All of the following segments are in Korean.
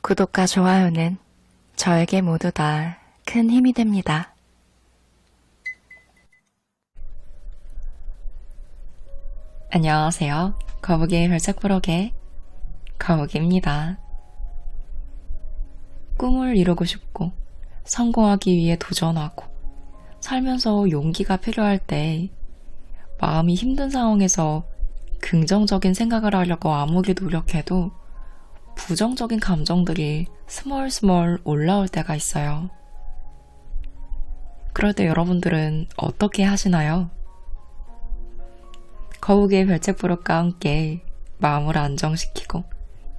구독과 좋아요는 저에게 모두 다 큰 힘이 됩니다. 안녕하세요. 거북이의 별책부록의 거북이입니다. 꿈을 이루고 싶고 성공하기 위해 도전하고 살면서 용기가 필요할 때 마음이 힘든 상황에서 긍정적인 생각을 하려고 아무리 노력해도 부정적인 감정들이 스멀스멀 올라올 때가 있어요. 그럴 때 여러분들은 어떻게 하시나요? 거북이의 별책부록과 함께 마음을 안정시키고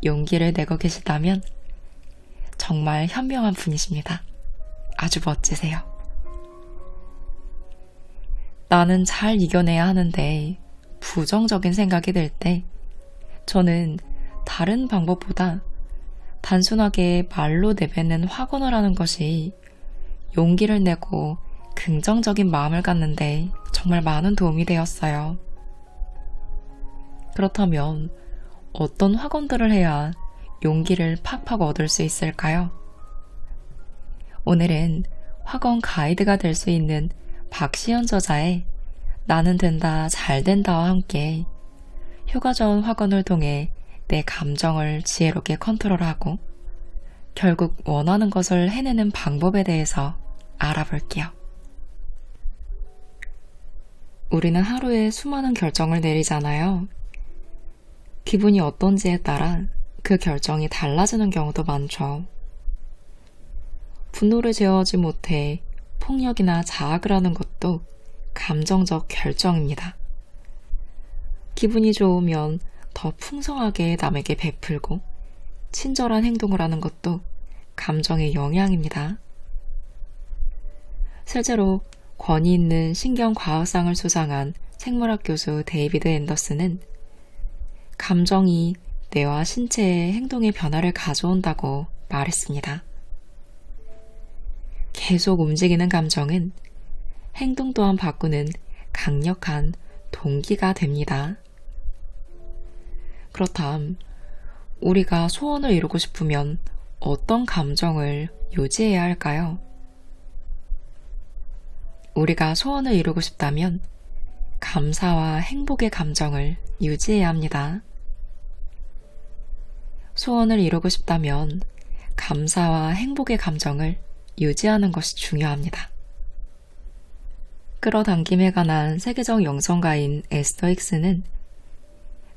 용기를 내고 계시다면 정말 현명한 분이십니다. 아주 멋지세요. 나는 잘 이겨내야 하는데 부정적인 생각이 들 때 저는 다른 방법보다 단순하게 말로 내뱉는 확언을 하는 것이 용기를 내고 긍정적인 마음을 갖는데 정말 많은 도움이 되었어요. 그렇다면 어떤 확언들을 해야 용기를 팍팍 얻을 수 있을까요? 오늘은 확언 가이드가 될 수 있는 박시연 저자의 나는 된다, 잘 된다와 함께 효과적인 확언을 통해 내 감정을 지혜롭게 컨트롤하고 결국 원하는 것을 해내는 방법에 대해서 알아볼게요. 우리는 하루에 수많은 결정을 내리잖아요. 기분이 어떤지에 따라 그 결정이 달라지는 경우도 많죠. 분노를 제어하지 못해 폭력이나 자학을 하는 것도 감정적 결정입니다. 기분이 좋으면 더 풍성하게 남에게 베풀고 친절한 행동을 하는 것도 감정의 영향입니다. 실제로 권위 있는 신경과학상을 수상한 생물학 교수 데이비드 앤더슨은 감정이 뇌와 신체의 행동의 변화를 가져온다고 말했습니다. 계속 움직이는 감정은 행동 또한 바꾸는 강력한 동기가 됩니다. 그렇다면 우리가 소원을 이루고 싶으면 어떤 감정을 유지해야 할까요? 우리가 소원을 이루고 싶다면 감사와 행복의 감정을 유지해야 합니다. 소원을 이루고 싶다면 감사와 행복의 감정을 유지하는 것이 중요합니다. 끌어당김에 관한 세계적 영성가인 에스더 힉스는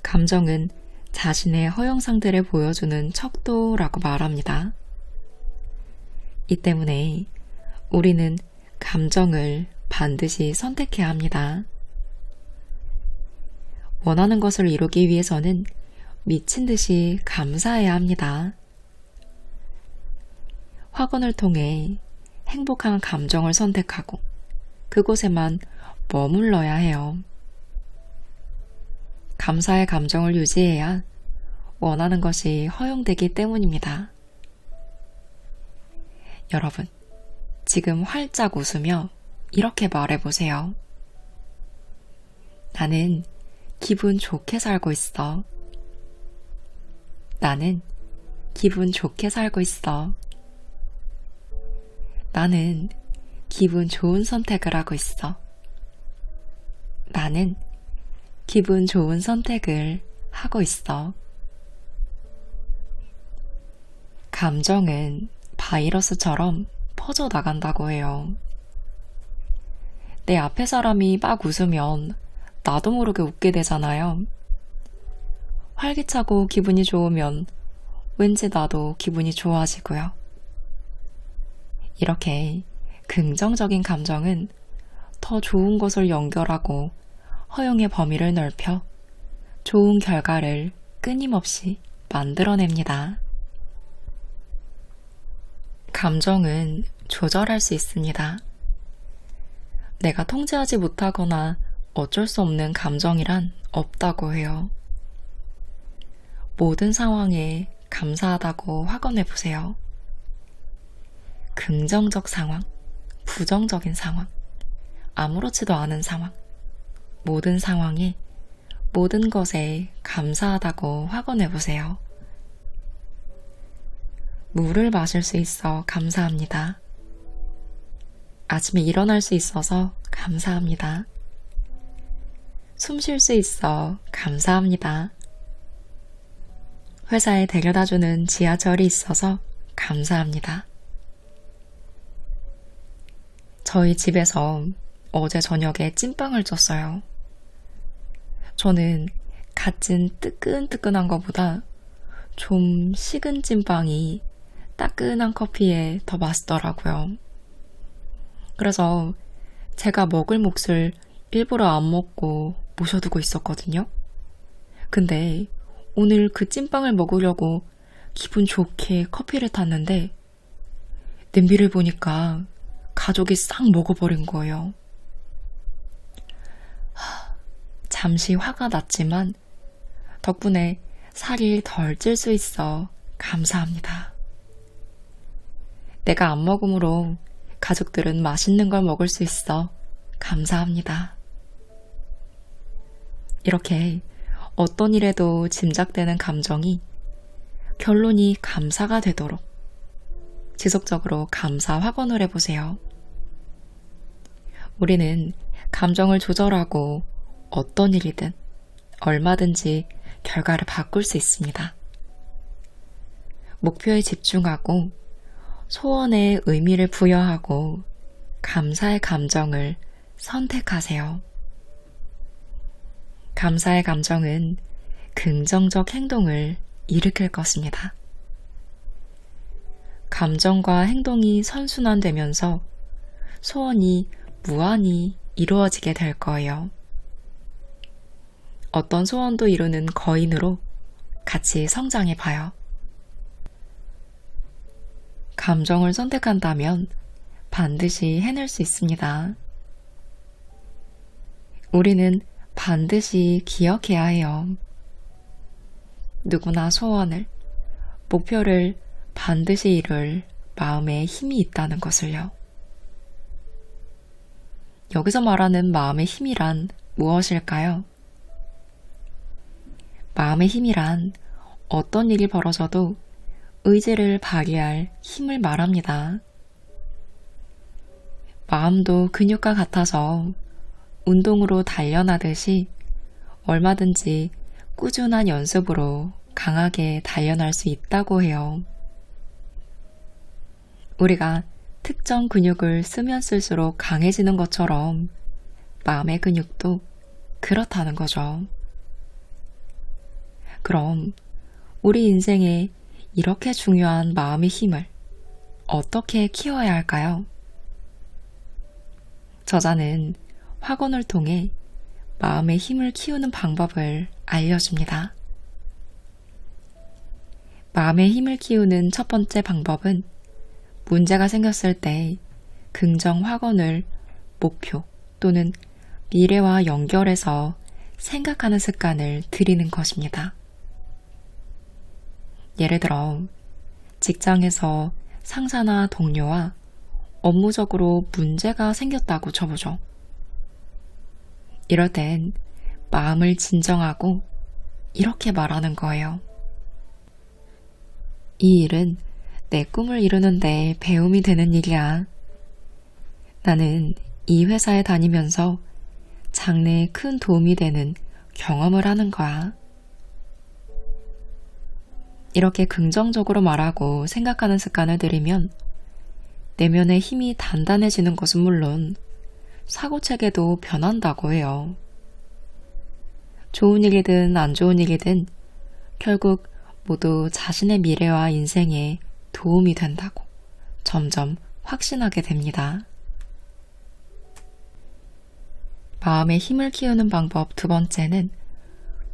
감정은 자신의 허영 상태를 보여주는 척도라고 말합니다. 이 때문에 우리는 감정을 반드시 선택해야 합니다. 원하는 것을 이루기 위해서는 미친 듯이 감사해야 합니다. 확언을 통해 행복한 감정을 선택하고 그곳에만 머물러야 해요. 감사의 감정을 유지해야 원하는 것이 허용되기 때문입니다. 여러분, 지금 활짝 웃으며 이렇게 말해보세요. 나는 기분 좋게 살고 있어. 나는 기분 좋게 살고 있어. 나는 기분 좋은 선택을 하고 있어. 나는 기분 좋은 선택을 하고 있어. 감정은 바이러스처럼 퍼져나간다고 해요. 내 앞에 사람이 막 웃으면 나도 모르게 웃게 되잖아요. 활기차고 기분이 좋으면 왠지 나도 기분이 좋아지고요. 이렇게 긍정적인 감정은 더 좋은 것을 연결하고 허용의 범위를 넓혀 좋은 결과를 끊임없이 만들어냅니다. 감정은 조절할 수 있습니다. 내가 통제하지 못하거나 어쩔 수 없는 감정이란 없다고 해요. 모든 상황에 감사하다고 확언해보세요. 긍정적 상황, 부정적인 상황, 아무렇지도 않은 상황, 모든 상황에 모든 것에 감사하다고 확언해보세요. 물을 마실 수 있어 감사합니다. 아침에 일어날 수 있어서 감사합니다. 숨 쉴 수 있어 감사합니다. 회사에 데려다주는 지하철이 있어서 감사합니다. 저희 집에서 어제 저녁에 찐빵을 쪘어요. 저는 갓 찐 뜨끈뜨끈한 것보다 좀 식은 찐빵이 따끈한 커피에 더 맛있더라고요. 그래서 제가 먹을 몫을 일부러 안 먹고 모셔두고 있었거든요. 근데 오늘 그 찐빵을 먹으려고 기분 좋게 커피를 탔는데 냄비를 보니까 가족이 싹 먹어버린 거예요. 잠시 화가 났지만 덕분에 살이 덜 찔 수 있어 감사합니다. 내가 안 먹음으로 가족들은 맛있는 걸 먹을 수 있어 감사합니다. 이렇게 어떤 일에도 짐작되는 감정이 결론이 감사가 되도록 지속적으로 감사 확언을 해보세요. 우리는 감정을 조절하고 어떤 일이든 얼마든지 결과를 바꿀 수 있습니다. 목표에 집중하고 소원에 의미를 부여하고 감사의 감정을 선택하세요. 감사의 감정은 긍정적 행동을 일으킬 것입니다. 감정과 행동이 선순환되면서 소원이 무한히 이루어지게 될 거예요. 어떤 소원도 이루는 거인으로 같이 성장해 봐요. 감정을 선택한다면 반드시 해낼 수 있습니다. 우리는 반드시 기억해야 해요. 누구나 소원을, 목표를 반드시 이룰 마음에 힘이 있다는 것을요. 여기서 말하는 마음의 힘이란 무엇일까요? 마음의 힘이란 어떤 일이 벌어져도 의지를 발휘할 힘을 말합니다. 마음도 근육과 같아서 운동으로 단련하듯이 얼마든지 꾸준한 연습으로 강하게 단련할 수 있다고 해요. 우리가 특정 근육을 쓰면 쓸수록 강해지는 것처럼 마음의 근육도 그렇다는 거죠. 그럼 우리 인생에 이렇게 중요한 마음의 힘을 어떻게 키워야 할까요? 저자는 확언을 통해 마음의 힘을 키우는 방법을 알려줍니다. 마음의 힘을 키우는 첫 번째 방법은 문제가 생겼을 때 긍정 확언을 목표 또는 미래와 연결해서 생각하는 습관을 들이는 것입니다. 예를 들어 직장에서 상사나 동료와 업무적으로 문제가 생겼다고 쳐보죠. 이럴 땐 마음을 진정하고 이렇게 말하는 거예요. 이 일은 내 꿈을 이루는데 배움이 되는 일이야. 나는 이 회사에 다니면서 장래에 큰 도움이 되는 경험을 하는 거야. 이렇게 긍정적으로 말하고 생각하는 습관을 들이면 내면의 힘이 단단해지는 것은 물론 사고체계도 변한다고 해요. 좋은 일이든 안 좋은 일이든 결국 모두 자신의 미래와 인생에 도움이 된다고 점점 확신하게 됩니다. 마음의 힘을 키우는 방법 두 번째는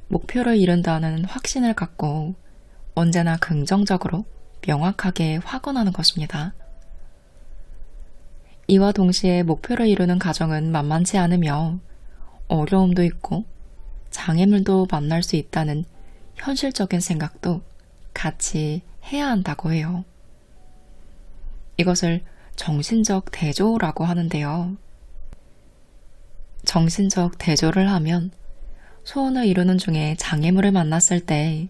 목표를 이룬다는 확신을 갖고 언제나 긍정적으로 명확하게 확언하는 것입니다. 이와 동시에 목표를 이루는 과정은 만만치 않으며 어려움도 있고 장애물도 만날 수 있다는 현실적인 생각도 같이 해야 한다고 해요. 이것을 정신적 대조라고 하는데요. 정신적 대조를 하면 소원을 이루는 중에 장애물을 만났을 때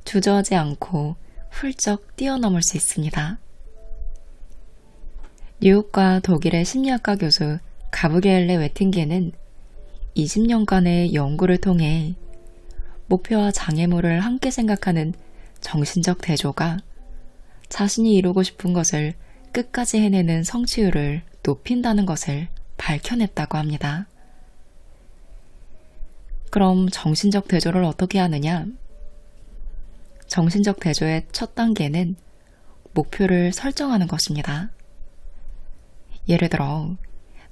주저하지 않고 훌쩍 뛰어넘을 수 있습니다. 뉴욕과 독일의 심리학과 교수 가브리엘레 웨팅게는 20년간의 연구를 통해 목표와 장애물을 함께 생각하는 정신적 대조가 자신이 이루고 싶은 것을 끝까지 해내는 성취율을 높인다는 것을 밝혀냈다고 합니다. 그럼 정신적 대조를 어떻게 하느냐? 정신적 대조의 첫 단계는 목표를 설정하는 것입니다. 예를 들어,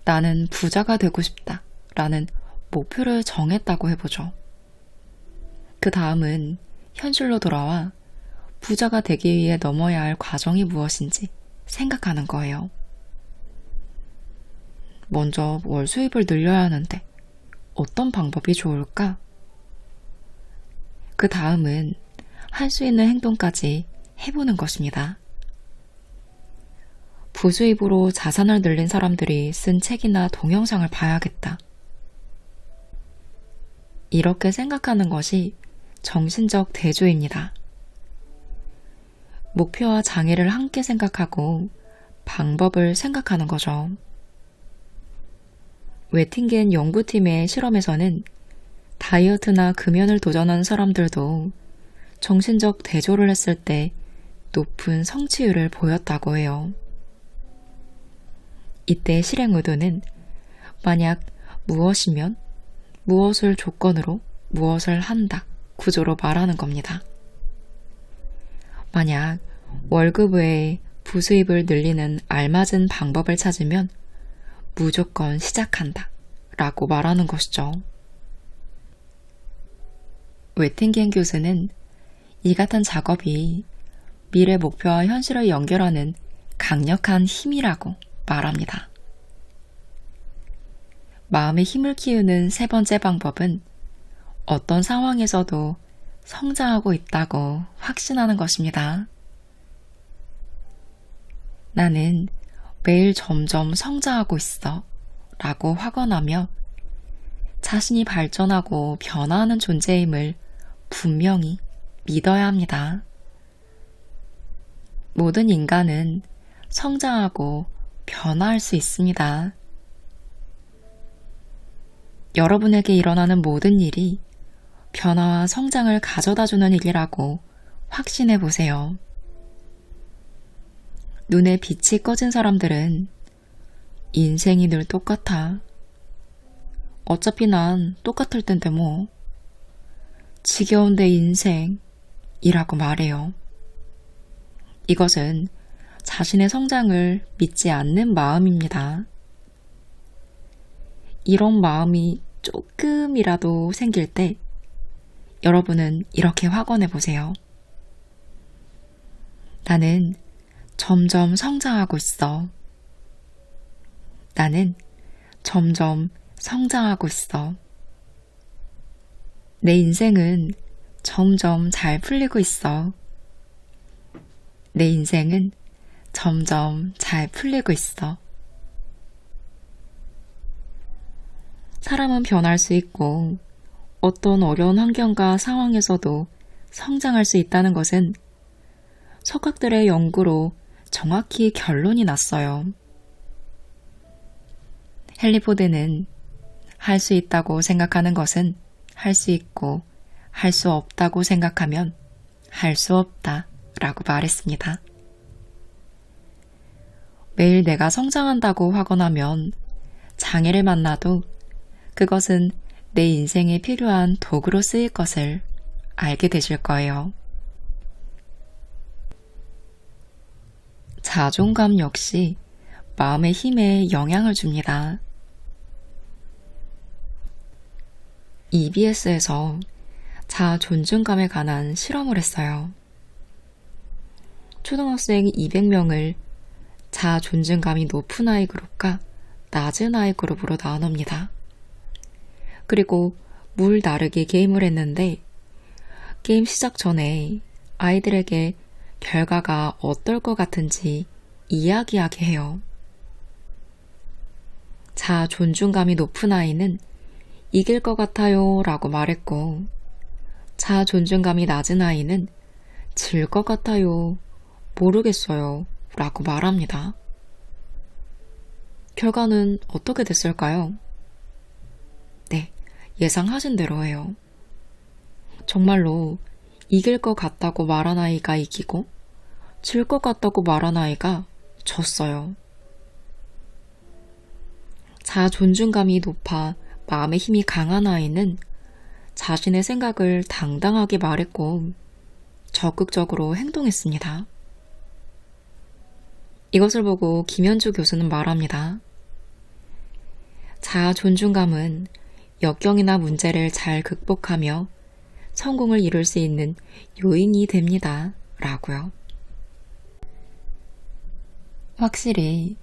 나는 부자가 되고 싶다 라는 목표를 정했다고 해보죠. 그 다음은 현실로 돌아와 부자가 되기 위해 넘어야 할 과정이 무엇인지 생각하는 거예요. 먼저 월 수입을 늘려야 하는데 어떤 방법이 좋을까? 그 다음은 할 수 있는 행동까지 해보는 것입니다. 부수입으로 자산을 늘린 사람들이 쓴 책이나 동영상을 봐야겠다. 이렇게 생각하는 것이 정신적 대조입니다. 목표와 장애를 함께 생각하고 방법을 생각하는 거죠. 웨팅겐 연구팀의 실험에서는 다이어트나 금연을 도전한 사람들도 정신적 대조를 했을 때 높은 성취율을 보였다고 해요. 이때 실행 의도는 만약 무엇이면 무엇을 조건으로 무엇을 한다 구조로 말하는 겁니다. 만약 월급 외에 부수입을 늘리는 알맞은 방법을 찾으면 무조건 시작한다 라고 말하는 것이죠. 웨팅겐 교수는 이 같은 작업이 미래 목표와 현실을 연결하는 강력한 힘이라고 말합니다. 마음의 힘을 키우는 세 번째 방법은 어떤 상황에서도 성장하고 있다고 확신하는 것입니다. 나는 매일 점점 성장하고 있어 라고 확언하며 자신이 발전하고 변화하는 존재임을 분명히 믿어야 합니다. 모든 인간은 성장하고 변화할 수 있습니다. 여러분에게 일어나는 모든 일이 변화와 성장을 가져다주는 일이라고 확신해 보세요. 눈에 빛이 꺼진 사람들은 인생이 늘 똑같아. 어차피 난 똑같을 텐데 뭐. 지겨운 내 인생이라고 말해요. 이것은 자신의 성장을 믿지 않는 마음입니다. 이런 마음이 조금이라도 생길 때 여러분은 이렇게 확언해 보세요. 나는 점점 성장하고 있어. 나는 점점 성장하고 있어. 내 인생은 점점 잘 풀리고 있어. 내 인생은 점점 잘 풀리고 있어. 사람은 변할 수 있고 어떤 어려운 환경과 상황에서도 성장할 수 있다는 것은 석학들의 연구로 정확히 결론이 났어요. 헨리 포드는 할 수 있다고 생각하는 것은 할 수 있고 할 수 없다고 생각하면 할 수 없다 라고 말했습니다. 매일 내가 성장한다고 확언하면 장애를 만나도 그것은 내 인생에 필요한 도구로 쓰일 것을 알게 되실 거예요. 자존감 역시 마음의 힘에 영향을 줍니다. EBS에서 자존중감에 관한 실험을 했어요. 초등학생 200명을 자존중감이 높은 아이 그룹과 낮은 아이 그룹으로 나눕니다. 그리고 물 나르기 게임을 했는데 게임 시작 전에 아이들에게 결과가 어떨 것 같은지 이야기하게 해요. 자존중감이 높은 아이는 이길 것 같아요 라고 말했고 자존중감이 낮은 아이는 질 것 같아요. 모르겠어요. 라고 말합니다. 결과는 어떻게 됐을까요? 네, 예상하신 대로예요. 정말로 이길 것 같다고 말한 아이가 이기고 질 것 같다고 말한 아이가 졌어요. 자아 존중감이 높아 마음의 힘이 강한 아이는 자신의 생각을 당당하게 말했고 적극적으로 행동했습니다. 이것을 보고 김현주 교수는 말합니다. 자아 존중감은 역경이나 문제를 잘 극복하며 성공을 이룰 수 있는 요인이 됩니다. 라고요. 확실히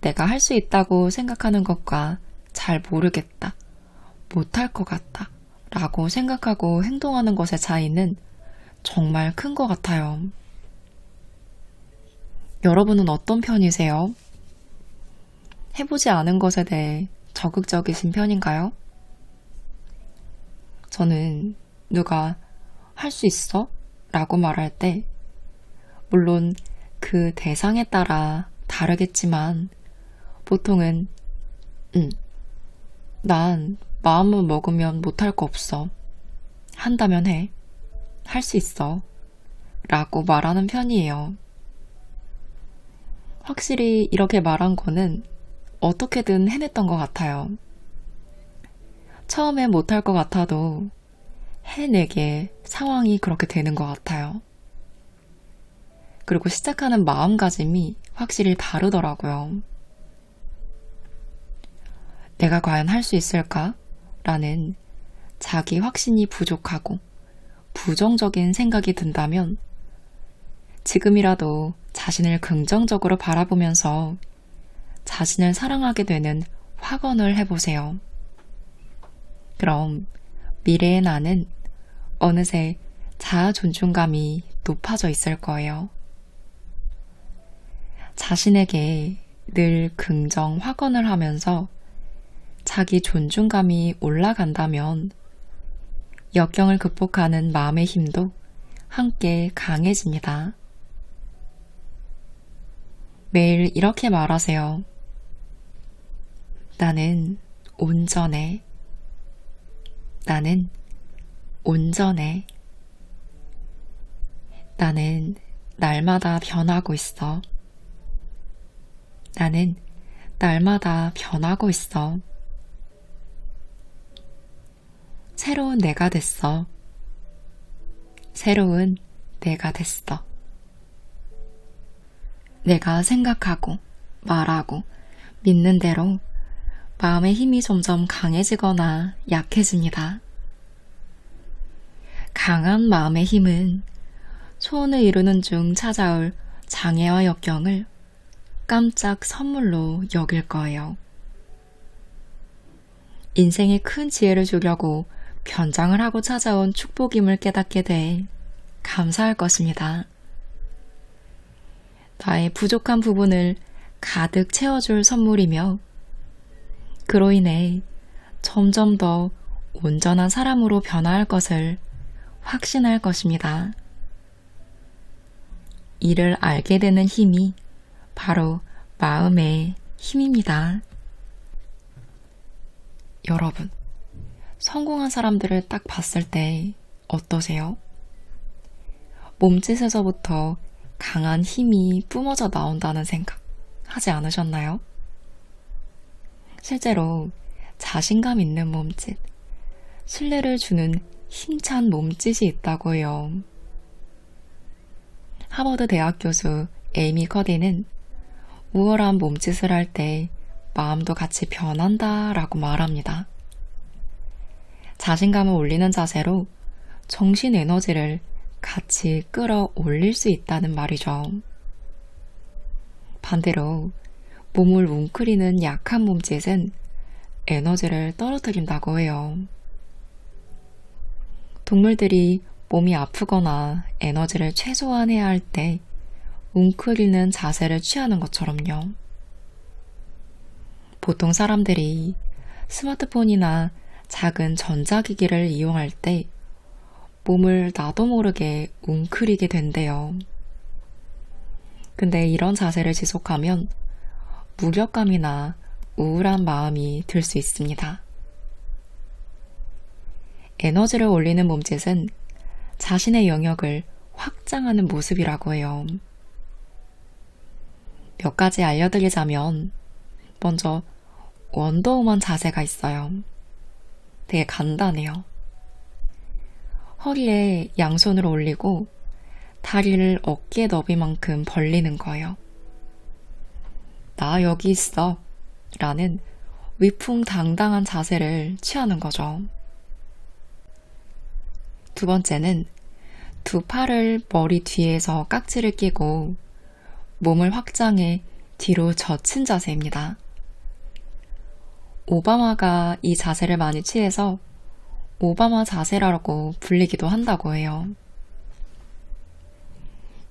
내가 할 수 있다고 생각하는 것과 잘 모르겠다, 못할 것 같다 라고 생각하고 행동하는 것의 차이는 정말 큰 것 같아요. 여러분은 어떤 편이세요? 해보지 않은 것에 대해 적극적이신 편인가요? 저는 누가 할 수 있어? 라고 말할 때 물론 그 대상에 따라 다르겠지만 보통은 난 마음을 먹으면 못할 거 없어. 한다면 해. 할 수 있어. 라고 말하는 편이에요. 확실히 이렇게 말한 거는 어떻게든 해냈던 것 같아요. 처음엔 못할 것 같아도 해내게 상황이 그렇게 되는 것 같아요. 그리고 시작하는 마음가짐이 확실히 다르더라고요. 내가 과연 할 수 있을까? 라는 자기 확신이 부족하고 부정적인 생각이 든다면 지금이라도 자신을 긍정적으로 바라보면서 자신을 사랑하게 되는 확언을 해보세요. 그럼 미래의 나는 어느새 자아 존중감이 높아져 있을 거예요. 자신에게 늘 긍정 확언을 하면서 자기 존중감이 올라간다면 역경을 극복하는 마음의 힘도 함께 강해집니다. 매일 이렇게 말하세요. 나는 온전해. 나는 온전해. 나는 날마다 변하고 있어. 나는 날마다 변하고 있어. 새로운 내가 됐어. 새로운 내가 됐어. 내가 생각하고 말하고 믿는 대로 마음의 힘이 점점 강해지거나 약해집니다. 강한 마음의 힘은 소원을 이루는 중 찾아올 장애와 역경을 깜짝 선물로 여길 거예요. 인생에 큰 지혜를 주려고 변장을 하고 찾아온 축복임을 깨닫게 돼 감사할 것입니다. 나의 부족한 부분을 가득 채워줄 선물이며 그로 인해 점점 더 온전한 사람으로 변화할 것을 확신할 것입니다. 이를 알게 되는 힘이 바로 마음의 힘입니다. 여러분, 성공한 사람들을 딱 봤을 때 어떠세요? 몸짓에서부터 강한 힘이 뿜어져 나온다는 생각 하지 않으셨나요? 실제로 자신감 있는 몸짓, 신뢰를 주는 힘찬 몸짓이 있다고 해요. 하버드 대학 교수 에이미 커디는 우월한 몸짓을 할 때 마음도 같이 변한다 라고 말합니다. 자신감을 올리는 자세로 정신 에너지를 같이 끌어올릴 수 있다는 말이죠. 반대로 몸을 웅크리는 약한 몸짓은 에너지를 떨어뜨린다고 해요. 동물들이 몸이 아프거나 에너지를 최소화해야 할 때 웅크리는 자세를 취하는 것처럼요. 보통 사람들이 스마트폰이나 작은 전자기기를 이용할 때 몸을 나도 모르게 웅크리게 된대요. 근데 이런 자세를 지속하면 무력감이나 우울한 마음이 들 수 있습니다. 에너지를 올리는 몸짓은 자신의 영역을 확장하는 모습이라고 해요. 몇 가지 알려드리자면 먼저 원더우먼 자세가 있어요. 되게 간단해요. 허리에 양손을 올리고 다리를 어깨 너비만큼 벌리는 거예요. 나 여기 있어 라는 위풍당당한 자세를 취하는 거죠. 두 번째는 두 팔을 머리 뒤에서 깍지를 끼고 몸을 확장해 뒤로 젖힌 자세입니다. 오바마가 이 자세를 많이 취해서 오바마 자세라고 불리기도 한다고 해요.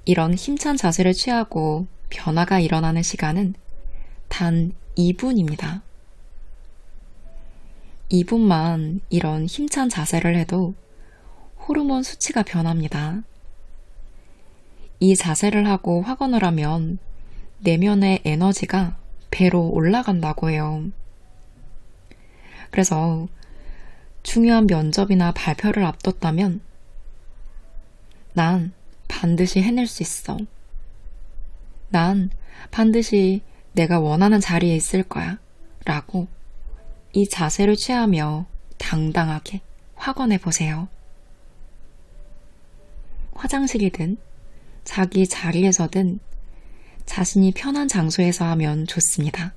이런 힘찬 자세를 취하고 변화가 일어나는 시간은 단 2분입니다. 2분만 이런 힘찬 자세를 해도 호르몬 수치가 변합니다. 이 자세를 하고 확언을 하면 내면의 에너지가 배로 올라간다고 해요. 그래서 중요한 면접이나 발표를 앞뒀다면 난 반드시 해낼 수 있어. 난 반드시 내가 원하는 자리에 있을 거야. 라고 이 자세를 취하며 당당하게 확언해 보세요. 화장실이든 자기 자리에서든 자신이 편한 장소에서 하면 좋습니다.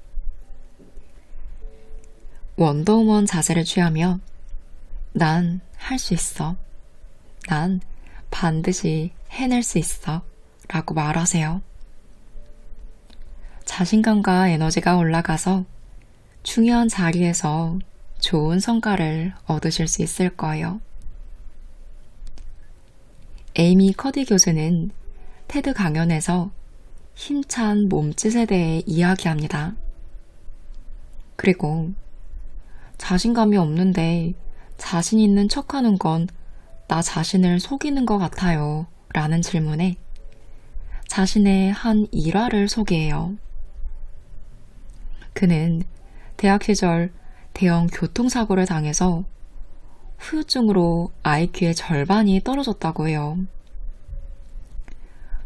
원더우먼 자세를 취하며 난 할 수 있어. 난 반드시 해낼 수 있어. 라고 말하세요. 자신감과 에너지가 올라가서 중요한 자리에서 좋은 성과를 얻으실 수 있을 거예요. 에이미 커디 교수는 테드 강연에서 힘찬 몸짓에 대해 이야기합니다. 그리고 자신감이 없는데 자신 있는 척하는 건 나 자신을 속이는 것 같아요. 라는 질문에 자신의 한 일화를 소개해요. 그는 대학 시절 대형 교통사고를 당해서 후유증으로 IQ의 절반이 떨어졌다고 해요.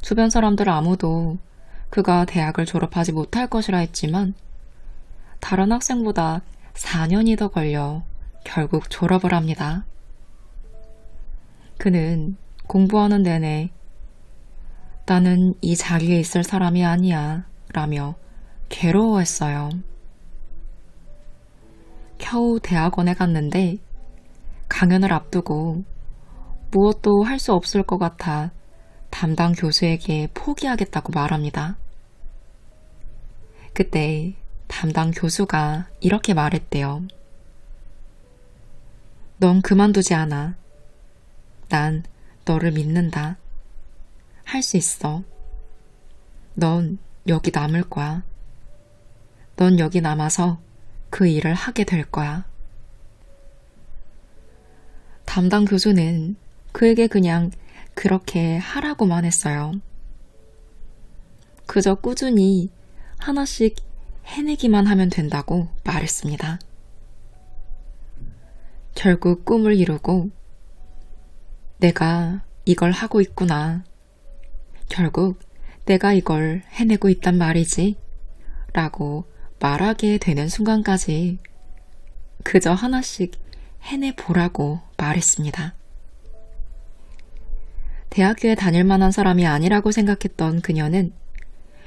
주변 사람들 아무도 그가 대학을 졸업하지 못할 것이라 했지만 다른 학생보다 4년이 더 걸려 결국 졸업을 합니다. 그는 공부하는 내내 나는 이 자리에 있을 사람이 아니야 라며 괴로워했어요. 겨우 대학원에 갔는데 강연을 앞두고 무엇도 할 수 없을 것 같아 담당 교수에게 포기하겠다고 말합니다. 그때 담당 교수가 이렇게 말했대요. 넌 그만두지 않아. 난 너를 믿는다. 할 수 있어. 넌 여기 남을 거야. 넌 여기 남아서 그 일을 하게 될 거야. 담당 교수는 그에게 그냥 그렇게 하라고만 했어요. 그저 꾸준히 하나씩 해내기만 하면 된다고 말했습니다. 결국 꿈을 이루고 내가 이걸 하고 있구나. 결국 내가 이걸 해내고 있단 말이지. 라고 말하게 되는 순간까지 그저 하나씩 해내보라고 말했습니다. 대학교에 다닐 만한 사람이 아니라고 생각했던 그녀는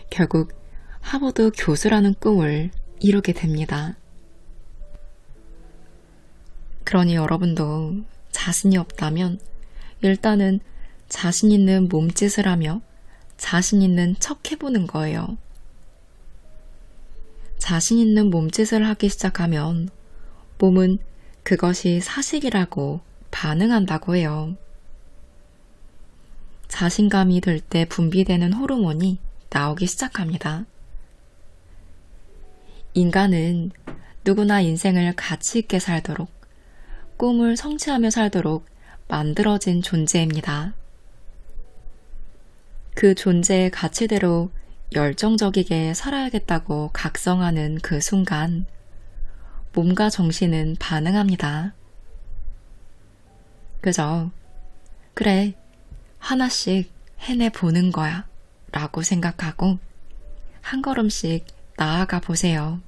결국 하버드 교수라는 꿈을 이루게 됩니다. 그러니 여러분도 자신이 없다면 일단은 자신 있는 몸짓을 하며 자신 있는 척 해보는 거예요. 자신 있는 몸짓을 하기 시작하면 몸은 그것이 사실이라고 반응한다고 해요. 자신감이 들 때 분비되는 호르몬이 나오기 시작합니다. 인간은 누구나 인생을 가치 있게 살도록, 꿈을 성취하며 살도록 만들어진 존재입니다. 그 존재의 가치대로 열정적이게 살아야겠다고 각성하는 그 순간 몸과 정신은 반응합니다. 그저 그래, 하나씩 해내보는 거야 라고 생각하고 한 걸음씩 나아가 보세요.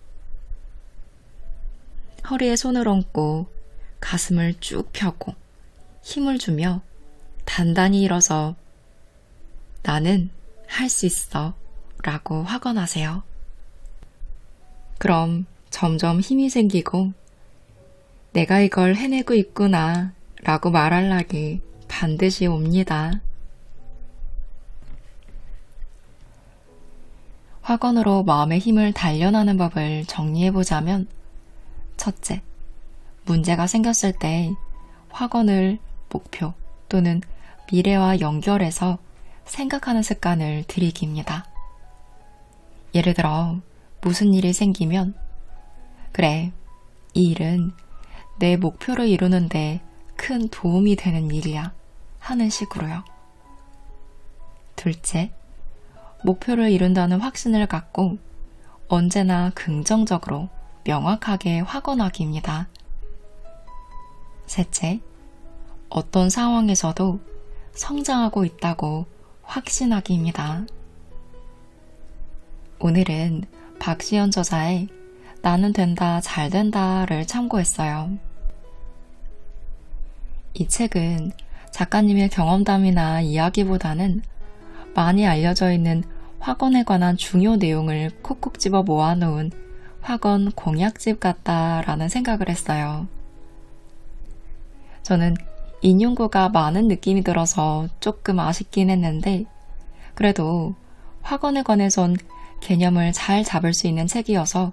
허리에 손을 얹고 가슴을 쭉 펴고 힘을 주며 단단히 일어서 나는 할 수 있어 라고 확언하세요. 그럼 점점 힘이 생기고 내가 이걸 해내고 있구나 라고 말할 날이 반드시 옵니다. 확언으로 마음의 힘을 단련하는 법을 정리해보자면, 첫째, 문제가 생겼을 때 확언을 목표 또는 미래와 연결해서 생각하는 습관을 들이깁니다. 예를 들어 무슨 일이 생기면 그래, 이 일은 내 목표를 이루는데 큰 도움이 되는 일이야 하는 식으로요. 둘째, 목표를 이룬다는 확신을 갖고 언제나 긍정적으로 명확하게 확언하기입니다. 셋째, 어떤 상황에서도 성장하고 있다고 확신하기입니다. 오늘은 박시연 저자의 나는 된다, 잘 된다를 참고했어요. 이 책은 작가님의 경험담이나 이야기보다는 많이 알려져 있는 확언에 관한 중요 내용을 콕콕 집어 모아놓은 확언 공약집 같다라는 생각을 했어요. 저는 인용구가 많은 느낌이 들어서 조금 아쉽긴 했는데 그래도 확언에 관해선 개념을 잘 잡을 수 있는 책이어서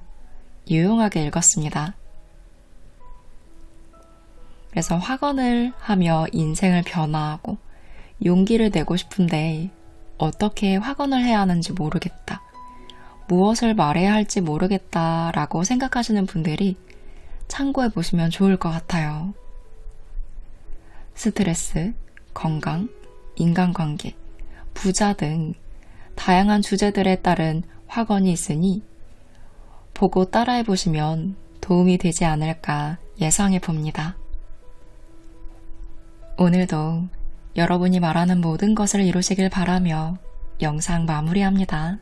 유용하게 읽었습니다. 그래서 확언을 하며 인생을 변화하고 용기를 내고 싶은데 어떻게 확언을 해야 하는지 모르겠다, 무엇을 말해야 할지 모르겠다 라고 생각하시는 분들이 참고해 보시면 좋을 것 같아요. 스트레스, 건강, 인간관계, 부자 등 다양한 주제들에 따른 확언이 있으니 보고 따라해 보시면 도움이 되지 않을까 예상해 봅니다. 오늘도 여러분이 말하는 모든 것을 이루시길 바라며 영상 마무리합니다.